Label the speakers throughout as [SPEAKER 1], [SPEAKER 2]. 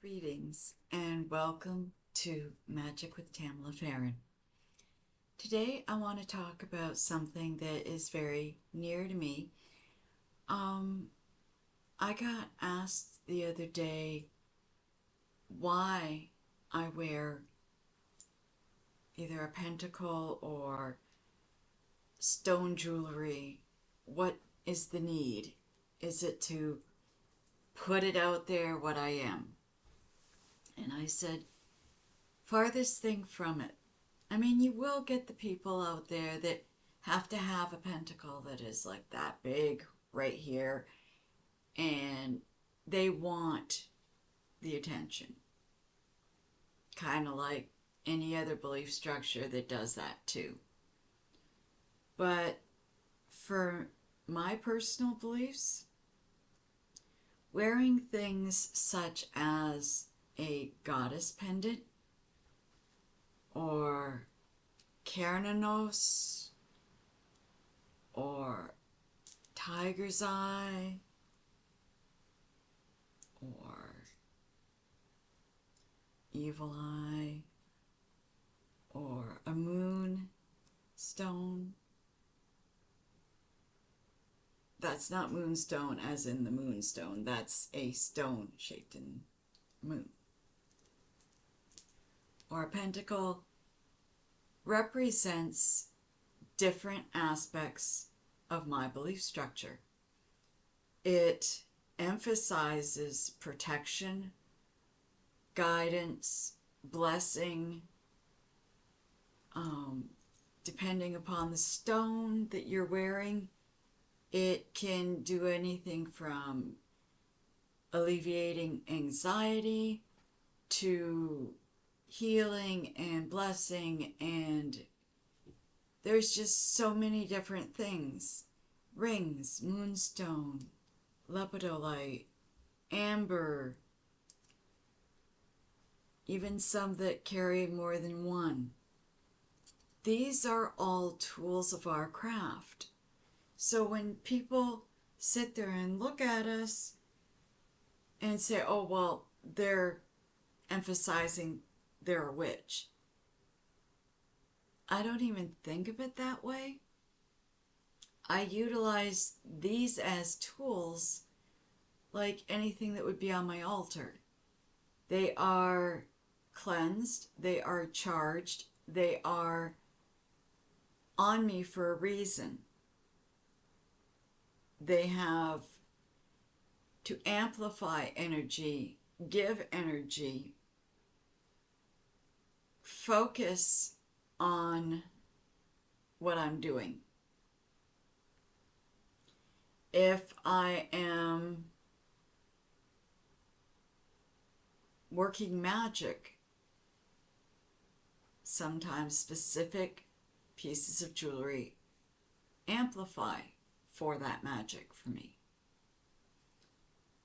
[SPEAKER 1] Greetings and welcome to Magic with Tamla Farron. Today I want to talk about something that is very near to me. Um, I got asked the other day why I wear either a pentacle or stone jewelry. What is the need? Is it to put it out there what I am? And I said, farthest thing from it. I mean, you will get the people out there that have to have a pentacle that is like that big right here, and they want the attention. Kind of like any other belief structure that does that too. But for my personal beliefs, wearing things such as a goddess pendant or Carnanos or Tiger's Eye or Evil Eye or a moon stone. That's not moonstone as in the moonstone. That's a stone shaped in moon. Or a pentacle represents different aspects of my belief structure. It emphasizes protection, guidance, blessing, depending upon the stone that you're wearing. It can do anything from alleviating anxiety to healing and blessing, and there's just so many different things. Rings, moonstone, lepidolite, amber, even some that carry more than one. These are all tools of our craft. So when people sit there and look at us and say, oh, well, they're emphasizing they're a witch, I don't even think of it that way. I utilize these as tools like anything that would be on my altar. They are cleansed, they are charged, they are on me for a reason. They have to amplify energy, give energy, focus on what I'm doing. If I am working magic, sometimes specific pieces of jewelry amplify for that magic for me.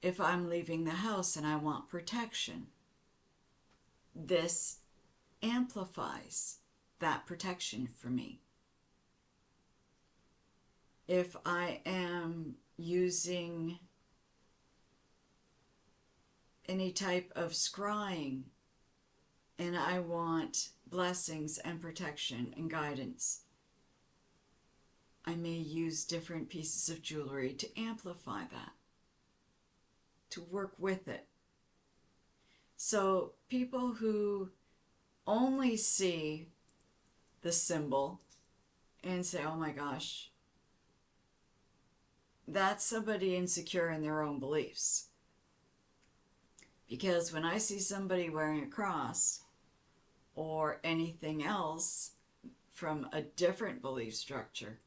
[SPEAKER 1] If I'm leaving the house and I want protection, this amplifies that protection for me. If I am using any type of scrying and I want blessings and protection and guidance, I may use different pieces of jewelry to amplify that, to work with it. So people who only see the symbol and say, oh my gosh, that's somebody insecure in their own beliefs. Because when I see somebody wearing a cross or anything else from a different belief structure,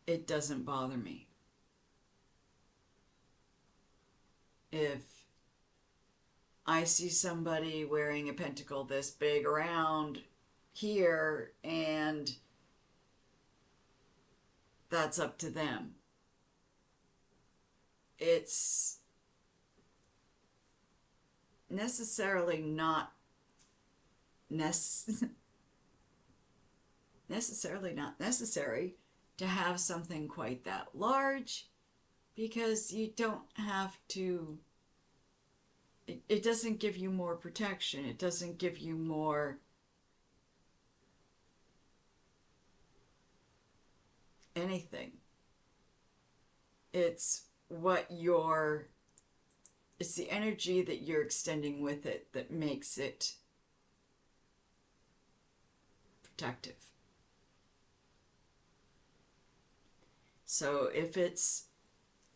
[SPEAKER 1] it doesn't bother me. If I see somebody wearing a pentacle this big around here, and that's up to them. It's necessarily not necessary to have something quite that large, because you don't have to it doesn't give you more protection. It doesn't give you more anything. It's it's the energy that you're extending with it that makes it protective. So if it's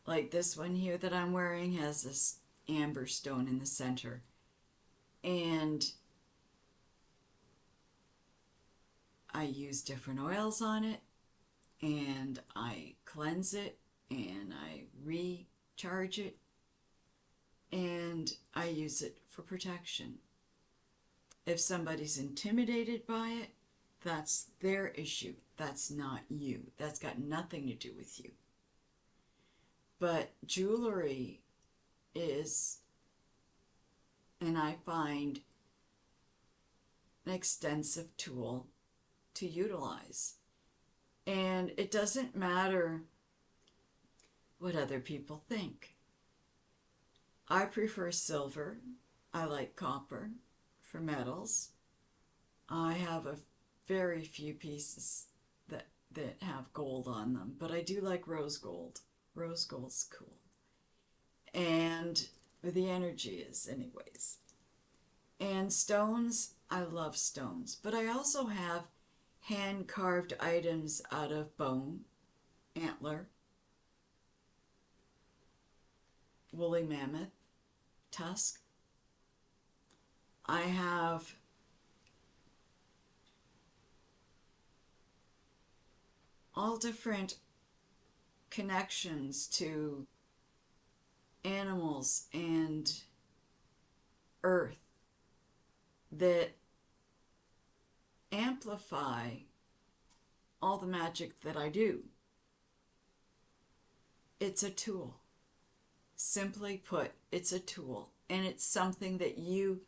[SPEAKER 1] like this one here that I'm wearing has this amber stone in the center, and I use different oils on it, and I cleanse it, and I recharge it, and I use it for protection. If somebody's intimidated by it, that's their issue. That's not you. That's got nothing to do with you. But jewelry is, and I find, an extensive tool to utilize. And it doesn't matter what other people think. I prefer silver. I like copper for metals. I have a very few pieces that have gold on them, but I do like rose gold. Rose gold's cool. And the energy is anyways. And stones, I love stones, but I also have hand-carved items out of bone, antler, woolly mammoth, tusk. I have all different connections to animals and earth that amplify all the magic that I do. It's a tool. Simply put, it's a tool, and it's something that you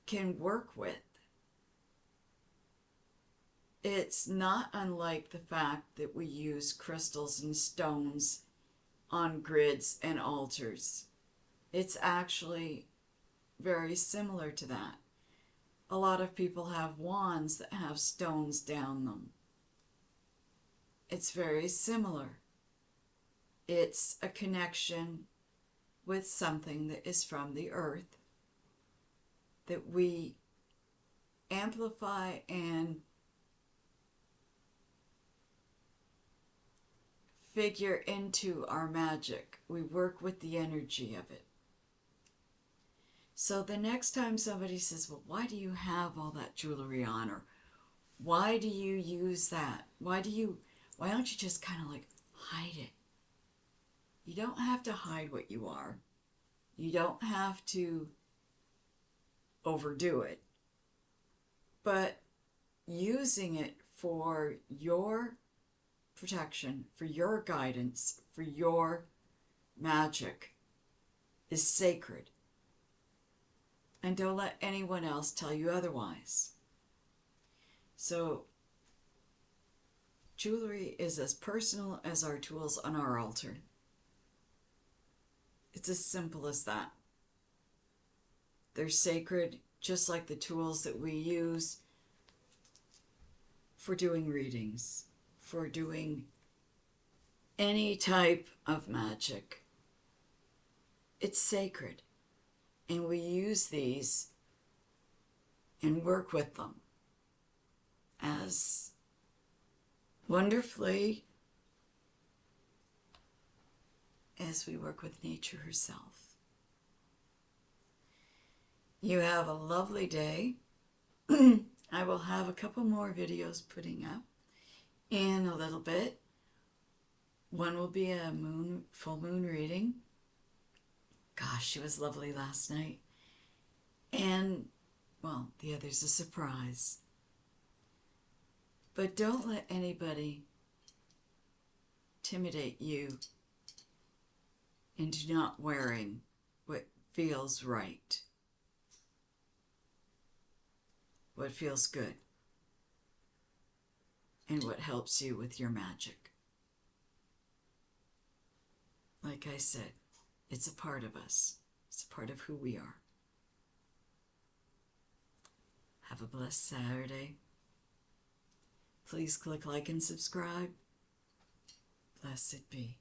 [SPEAKER 1] can work with. It's not unlike the fact that we use crystals and stones on grids and altars. It's actually very similar to that. A lot of people have wands that have stones down them. It's very similar. It's a connection with something that is from the earth that we amplify and figure into our magic. We work with the energy of it. So the next time somebody says, well, why do you have all that jewelry on? Or why do you use that? Why don't you just kind of like hide it? You don't have to hide what you are. You don't have to overdo it. But using it for your protection, for your guidance, for your magic is sacred. And don't let anyone else tell you otherwise. So, jewelry is as personal as our tools on our altar. It's as simple as that. They're sacred, just like the tools that we use for doing readings, for doing any type of magic. It's sacred. And we use these and work with them as wonderfully as we work with nature herself. You have a lovely day. I will have a couple more videos putting up in a little bit. One will be a full moon reading. Gosh, she was lovely last night. And, well, the other's a surprise. But don't let anybody intimidate you into not wearing what feels right, what feels good, and what helps you with your magic. Like I said, it's a part of us. It's a part of who we are. Have a blessed Saturday. Please click like and subscribe. Blessed be.